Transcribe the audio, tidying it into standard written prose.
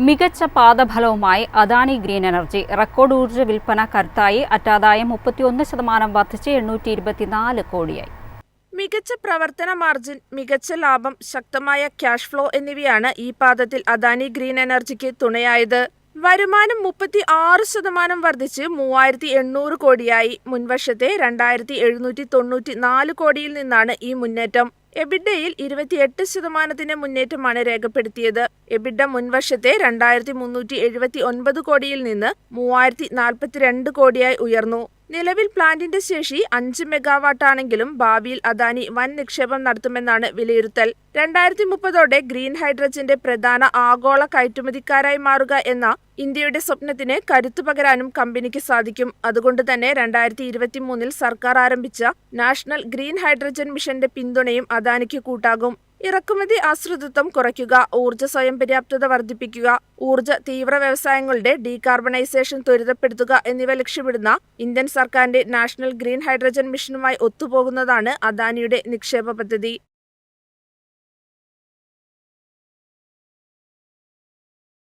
മികച്ച പാദഫലവുമായി Adani green energy record ഊർജ്ജ വിൽപ്പന കരുത്തായി അറ്റാദായം 31% വർദ്ധിച്ച് 824 കോടിയായി. മികച്ച പ്രവർത്തന മാർജിൻ, മികച്ച ലാഭം, ശക്തമായ ക്യാഷ് ഫ്ലോ എന്നിവയാണ് ഈ പാദത്തിൽ അദാനി ഗ്രീൻ എനർജിക്ക് തുണയായത്. വരുമാനം 36% വർദ്ധിച്ച് 3800 കോടിയായി. മുൻവർഷത്തെ 2794 കോടിയിൽ നിന്നാണ് ഈ മുന്നേറ്റം. എബിഡയിൽ 28% മുന്നേറ്റമാണ് രേഖപ്പെടുത്തിയത്. എബിഡ മുൻവർഷത്തെ 2379 കോടിയിൽ നിന്ന് 3042 കോടിയായി ഉയർന്നു. നിലവിൽ പ്ലാന്റിന്റെ ശേഷി 5 മെഗാവാട്ടാണെങ്കിലും ഭാവിയിൽ അദാനി വൻ നിക്ഷേപം നടത്തുമെന്നാണ് വിലയിരുത്തൽ. 2030ഓടെ ഗ്രീൻ ഹൈഡ്രജന്റെ പ്രധാന ആഗോള കയറ്റുമതിക്കാരായി മാറുക എന്ന ഇന്ത്യയുടെ സ്വപ്നത്തിന് കരുത്തു പകരാനും കമ്പനിക്ക് സാധിക്കും. അതുകൊണ്ട് തന്നെ 2023 സർക്കാർ ആരംഭിച്ച നാഷണൽ ഗ്രീൻ ഹൈഡ്രജൻ മിഷന്റെ പിന്തുണയും അദാനിക്ക് കൂട്ടാകും. ഇറക്കുമതി ആശ്രിതത്വം കുറയ്ക്കുക, ഊർജ്ജ സ്വയം പര്യാപ്തത വർദ്ധിപ്പിക്കുക, ഊർജ്ജ തീവ്ര വ്യവസായങ്ങളുടെ ഡീകാർബണൈസേഷൻ ത്വരിതപ്പെടുത്തുക എന്നിവ ലക്ഷ്യമിടുന്ന ഇന്ത്യൻ സർക്കാരിന്റെ നാഷണൽ ഗ്രീൻ ഹൈഡ്രജൻ മിഷനുമായി ഒത്തുപോകുന്നതാണ് അദാനിയുടെ നിക്ഷേപ പദ്ധതി.